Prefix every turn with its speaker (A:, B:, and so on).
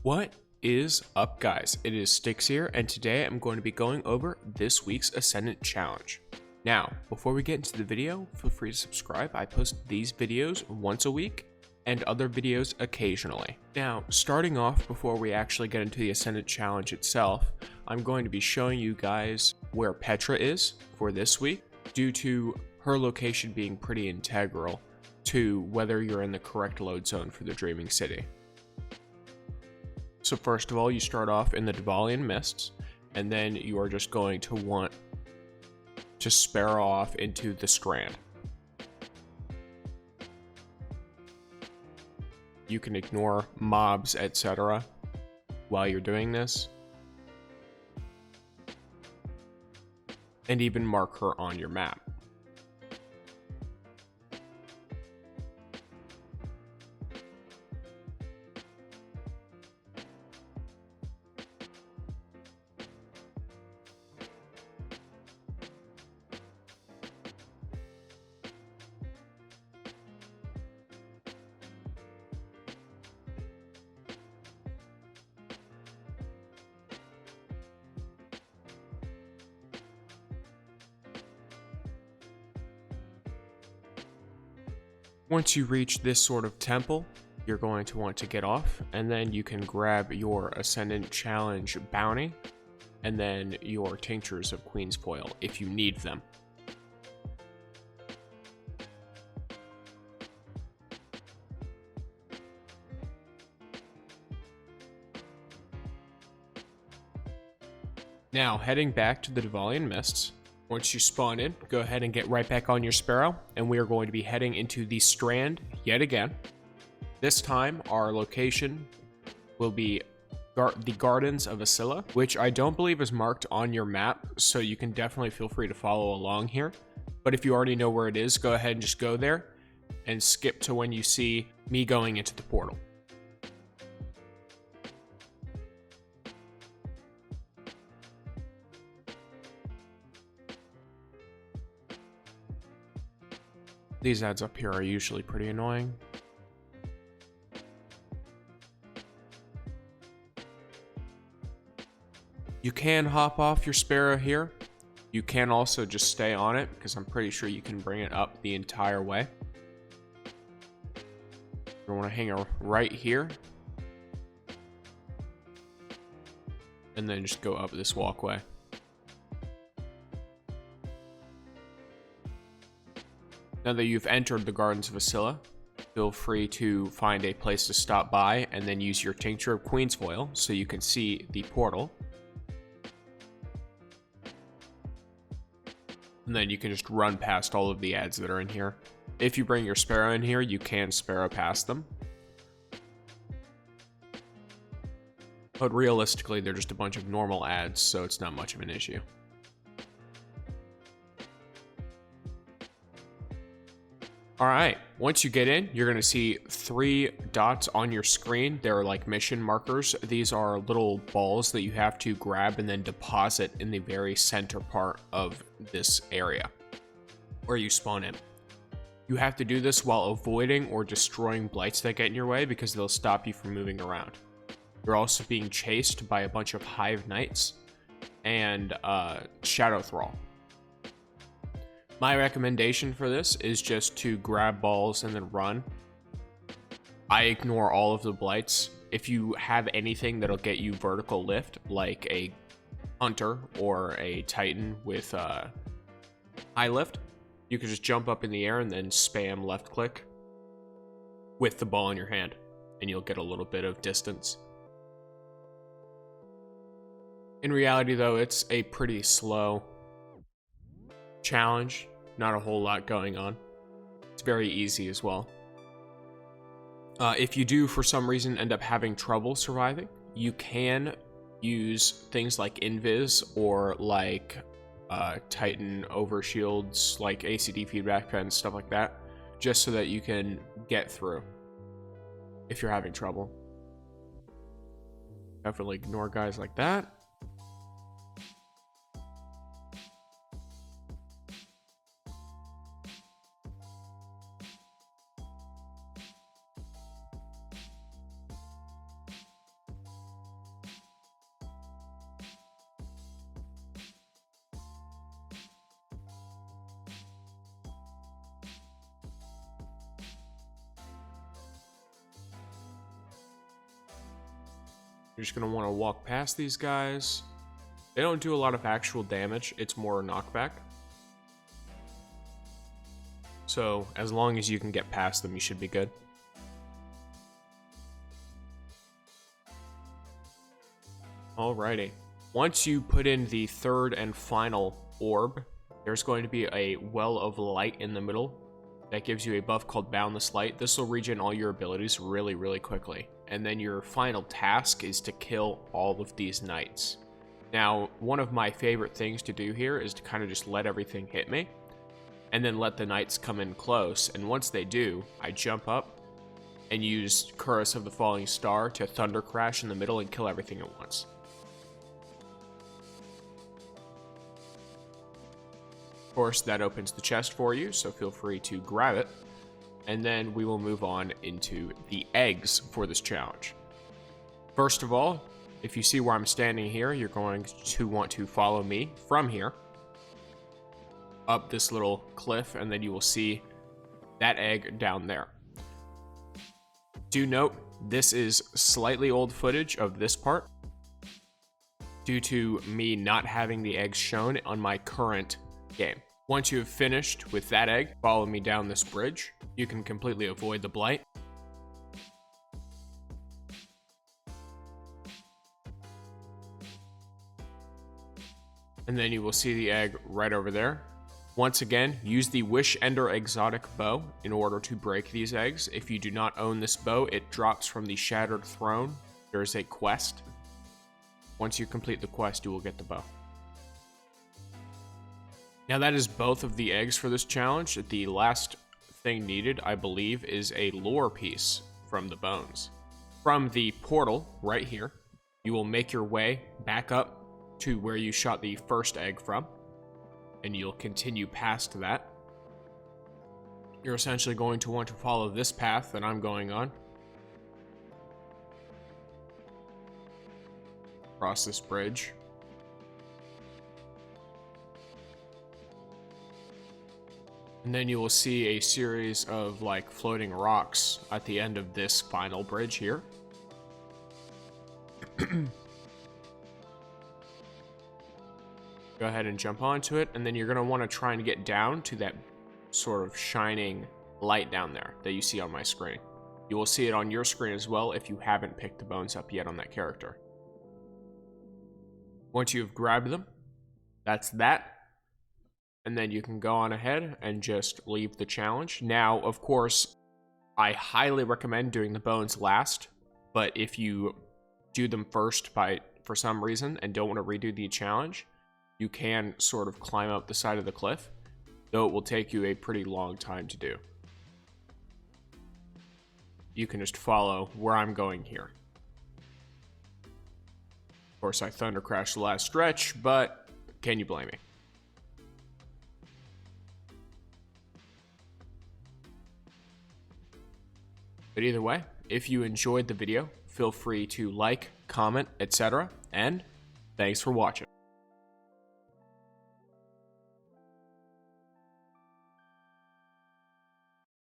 A: What is up, guys? It is Styx here, and today I'm going to be going over this week's Ascendant challenge. Now, before we get into the video, feel free to subscribe. I post these videos once a week and other videos occasionally. Now, starting off before we actually get into the Ascendant challenge itself, I'm going to be showing you guys where Petra is for this week, due to her location being pretty integral to whether you're in the correct load zone for the Dreaming City. So first of all, you start off in the Dvalian Mists, and then you are just going to want to sparrow off into the Strand. You can ignore mobs, etc. while you're doing this, and even mark her on your map. Once you reach this sort of temple, you're going to want to get off, and then you can grab your Ascendant Challenge bounty, and then your Tinctures of Queen's Foil if you need them. Now, heading back to the Dvalian Mists, once you spawn in, go ahead and get right back on your Sparrow, and we are going to be heading into the Strand yet again. This time, our location will be the Gardens of Ascilla, which I don't believe is marked on your map, so you can definitely feel free to follow along here. But if you already know where it is, go ahead and just go there, and skip to when you see me going into the portal. These ads up here are usually pretty annoying. You can hop off your Sparrow here. You can also just stay on it, because I'm pretty sure you can bring it up the entire way. You want to hang her right here, and then just go up this walkway. Now that you've entered the Gardens of Ascilla, feel free to find a place to stop by and then use your Tincture of Queen's Foil so you can see the portal. And then you can just run past all of the ads that are in here. If you bring your Sparrow in here, you can Sparrow past them. But realistically, they're just a bunch of normal ads, so it's not much of an issue. Alright, once you get in, you're going to see 3 dots on your screen. They're like mission markers. These are little balls that you have to grab and then deposit in the very center part of this area where you spawn in. You have to do this while avoiding or destroying blights that get in your way, because they'll stop you from moving around. You're also being chased by a bunch of Hive Knights and Shadow Thrall. My recommendation for this is just to grab balls and then run. I ignore all of the blights. If you have anything that'll get you vertical lift, like a hunter or a titan with high lift, you can just jump up in the air and then spam left click with the ball in your hand, and you'll get a little bit of distance. In reality, though, it's a pretty slow challenge, not a whole lot going on. It's very easy as well. If you do for some reason end up having trouble surviving, you can use things like Invis or like Titan overshields, like ACD feedback pens, stuff like that, just so that you can get through if you're having trouble. Definitely ignore guys like that. You're just going to want to walk past these guys. They don't do a lot of actual damage. It's more knockback. So as long as you can get past them, you should be good. Alrighty. Once you put in the third and final orb, there's going to be a well of light in the middle that gives you a buff called Boundless Light. This will regen all your abilities really, really quickly. And then your final task is to kill all of these knights. Now, one of my favorite things to do here is to kind of just let everything hit me, and then let the knights come in close. And once they do, I jump up and use Curse of the Falling Star to Thunder Crash in the middle and kill everything at once. Of course, that opens the chest for you, so feel free to grab it. And then we will move on into the eggs for this challenge. First of all, if you see where I'm standing here, you're going to want to follow me from here up this little cliff, and then you will see that egg down there. Do note, this is slightly old footage of this part due to me not having the eggs shown on my current game. Once you have finished with that egg, follow me down this bridge. You can completely avoid the blight. And then you will see the egg right over there. Once again, use the Wish Ender exotic bow in order to break these eggs. If you do not own this bow, it drops from the Shattered Throne. There is a quest. Once you complete the quest, you will get the bow. Now that is both of the eggs for this challenge. The last thing needed, I believe, is a lore piece from the bones. From the portal right here, you will make your way back up to where you shot the first egg from, and you'll continue past that. You're essentially going to want to follow this path that I'm going on. Cross this bridge. And then you will see a series of like floating rocks at the end of this final bridge here. Go ahead and jump onto it, and then you're going to want to try and get down to that sort of shining light down there that you see on my screen. You will see it on your screen as well if you haven't picked the bones up yet on that character. Once you've grabbed them, that's that. And then you can go on ahead and just leave the challenge. Now, of course, I highly recommend doing the bones last, but if you do them first for some reason and don't want to redo the challenge, you can sort of climb up the side of the cliff, though it will take you a pretty long time to do. You can just follow where I'm going here. Of course, I thunder crashed the last stretch, but can you blame me? But either way, if you enjoyed the video, feel free to like, comment, etc. And thanks for watching.